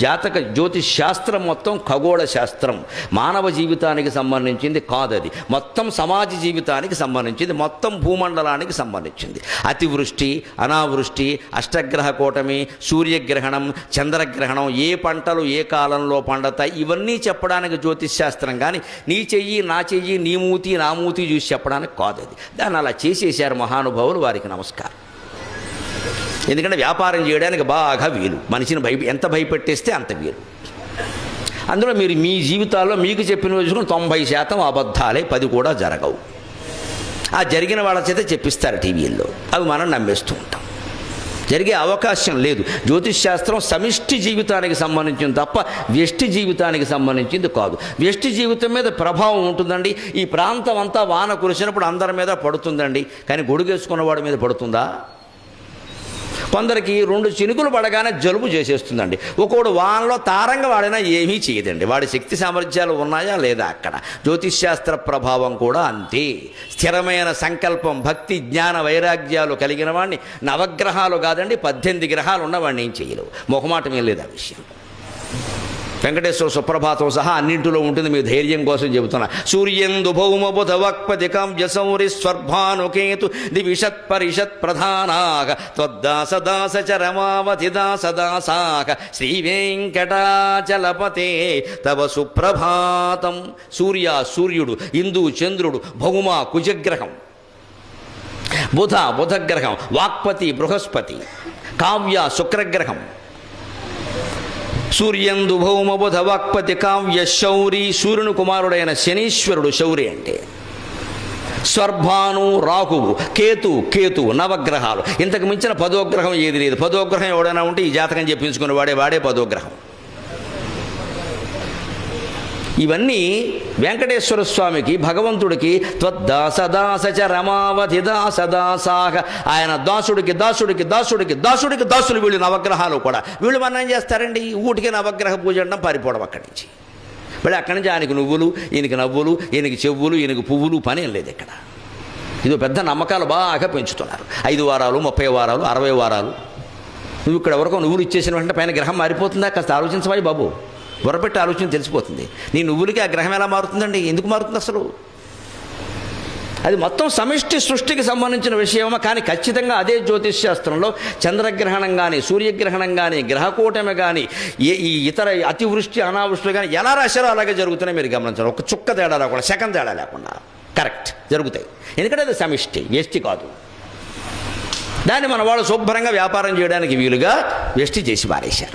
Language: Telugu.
జాతక జ్యోతిష్ శాస్త్రం మొత్తం ఖగోళ శాస్త్రం, మానవ జీవితానికి సంబంధించింది కాదది. మొత్తం సమాజ జీవితానికి సంబంధించింది, మొత్తం భూమండలానికి సంబంధించింది. అతివృష్టి, అనావృష్టి, అష్టగ్రహ కూటమి, సూర్యగ్రహణం, చంద్రగ్రహణం, ఏ పంటలు ఏ కాలంలో పండతాయి, ఇవన్నీ చెప్పడానికి జ్యోతిష్ శాస్త్రం. కానీ నీ చెయ్యి నా చెయ్యి, నీ మూతి నా మూతి చూసి చెప్పడానికి కాదది. దాన్ని అలా చేసేసారు మహానుభావులు, వారికి నమస్కారం. ఎందుకంటే వ్యాపారం చేయడానికి బాగా వీలు, మనిషిని ఎంత భయపెట్టేస్తే అంత వీలు. అందులో మీరు మీ జీవితాల్లో మీకు చెప్పిన చూసుకుని 90% అబద్ధాలే, 10 కూడా జరగవు. ఆ జరిగిన వాళ్ళ చేత చెప్పిస్తారు టీవీల్లో, అవి మనం నమ్మేస్తూ ఉంటాం. జరిగే అవకాశం లేదు. జ్యోతిష్ శాస్త్రం సమిష్టి జీవితానికి సంబంధించింది తప్ప వ్యష్టి జీవితానికి సంబంధించింది కాదు. వ్యష్టి జీవితం మీద ప్రభావం ఉంటుందండి. ఈ ప్రాంతం అంతా వాన కురిసినప్పుడు అందరి మీద పడుతుందండి, కానీ గొడుగేసుకున్నవాడి మీద పడుతుందా? కొందరికి 2 చినుకులు పడగానే జలుబు చేసేస్తుందండి. ఒకడు వానలో తారంగా వాడినా ఏమీ చేయదండి. వాడి శక్తి సామర్థ్యాలు ఉన్నాయా లేదా? అక్కడ జ్యోతిష్ శాస్త్ర ప్రభావం కూడా అంతే. స్థిరమైన సంకల్పం, భక్తి, జ్ఞాన వైరాగ్యాలు కలిగిన వాడిని నవగ్రహాలు కాదండి 18 గ్రహాలు ఉన్నవాడిని ఏం చేయలేవు. మొహమాటం ఏం లేదు ఆ విషయం. వెంకటేశ్వర సుప్రభాతం సహా అన్నింటిలో ఉంటుంది, మీ ధైర్యం కోసం చెబుతున్నా. సూర్యందు భౌమ బుధ వక్పతి కావ్య సౌరి స్వర్భానుకేతు దివిషత్ పరిషత్ ప్రధానాగ త్వద్దాస దాస చరమావతి దాస దాసాక శ్రీ వెంకటాచలపతే తవ సుప్రభాతం. సూర్యుడు, ఇందు చంద్రుడు, భౌమ కుజగ్రహం, బుధగ్రహం, వాక్పతి బృహస్పతి, కావ్య శుక్రగ్రహం. సూర్యందు భౌమ బుధ వాక్పతి కావ్య శౌరి, సూర్యుని కుమారుడైన శనీశ్వరుడు శౌరి అంటే. స్వర్భాను రాహువు, కేతు, నవగ్రహాలు. ఇంతకు మించిన 10వ గ్రహం ఏది లేదు. 10వ గ్రహం ఎవడైనా ఉంటే ఈ జాతకం చెప్పించుకుని వాడే 10వ గ్రహం. ఇవన్నీ వెంకటేశ్వర స్వామికి, భగవంతుడికి త్వద్దాసదాసచ రమావధి దాసదాసాక, ఆయన దాసుడికి దాసులు వీళ్ళు నవగ్రహాలు కూడా. వీళ్ళు మనం ఏం చేస్తారండి, ఊటికి నవగ్రహ పూజ అంటాం, పారిపోవడం అక్కడి నుంచి. మళ్ళీ అక్కడి నుంచి ఆయనకి నువ్వులు, ఈయనకి నవ్వులు, ఈయనకి చెవులు, ఈయనకి పువ్వులు, పని ఏం లేదు ఇక్కడ. ఇది పెద్ద నమ్మకాలు బాగా పెంచుతున్నారు. 5 వారాలు, 30 వారాలు, 60 వారాలు. నువ్వు ఇక్కడ వరకు నువ్వులు ఇచ్చేసిన వెంటనే పైన గ్రహం మారిపోతుందా? కాస్త ఆలోచించవాయి బాబు, బుర్రపెట్టి ఆలోచన తెలిసిపోతుంది. నీ నువ్వులకి ఆ గ్రహం ఎలా మారుతుందండి? ఎందుకు మారుతుంది అసలు? అది మొత్తం సమిష్టి సృష్టికి సంబంధించిన విషయమా? కానీ ఖచ్చితంగా అదే జ్యోతిష్ శాస్త్రంలో చంద్రగ్రహణం కానీ, సూర్యగ్రహణం కానీ, గ్రహకూటమి కానీ, ఈ ఇతర అతివృష్టి అనావృష్టిలు కానీ ఎలా రాశారో అలాగే జరుగుతున్నాయి. మీరు గమనించాలి. ఒక చుక్క తేడా లేకుండా, సెకండ్ తేడా లేకుండా కరెక్ట్ జరుగుతాయి. ఎందుకంటే అది సమిష్టి, వ్యష్టి కాదు. దాన్ని మన వాళ్ళు శుభ్రంగా వ్యాపారం చేయడానికి వీలుగా వ్యష్టి చేసి పారేశారు.